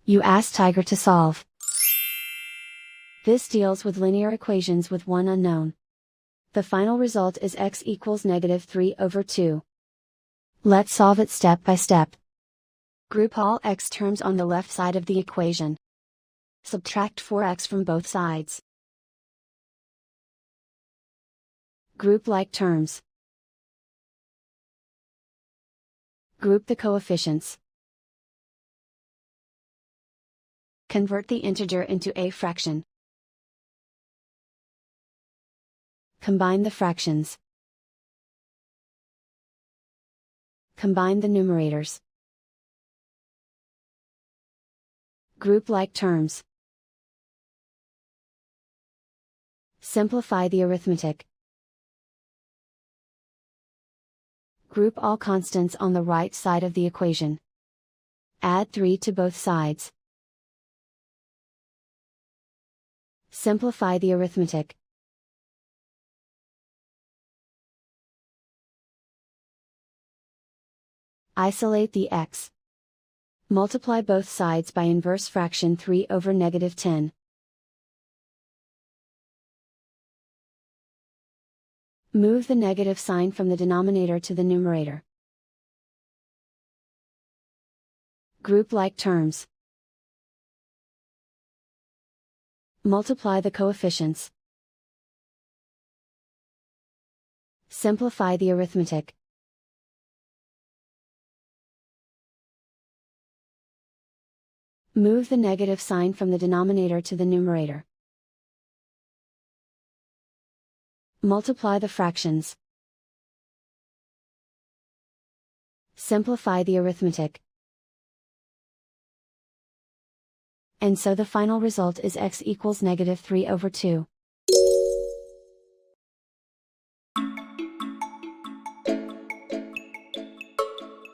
You ask Tiger to solve. This deals with linear equations with one unknown. The final result is x equals -3/2. Let's solve it step by step. Group all x terms on the left side of the equation. Subtract 4x from both sides. Group like terms. Group the coefficients. Convert the integer into a fraction. Combine the fractions. Combine the numerators. Group like terms. Simplify the arithmetic. Group all constants on the right side of the equation. Add 3 to both sides. Simplify the arithmetic. Isolate the x. Multiply both sides by inverse fraction 3/10. Move the negative sign from the denominator to the numerator. Group like terms. Multiply the coefficients. Simplify the arithmetic. Move the negative sign from the denominator to the numerator. Multiply the fractions. Simplify the arithmetic. And so the final result is x equals -3/2.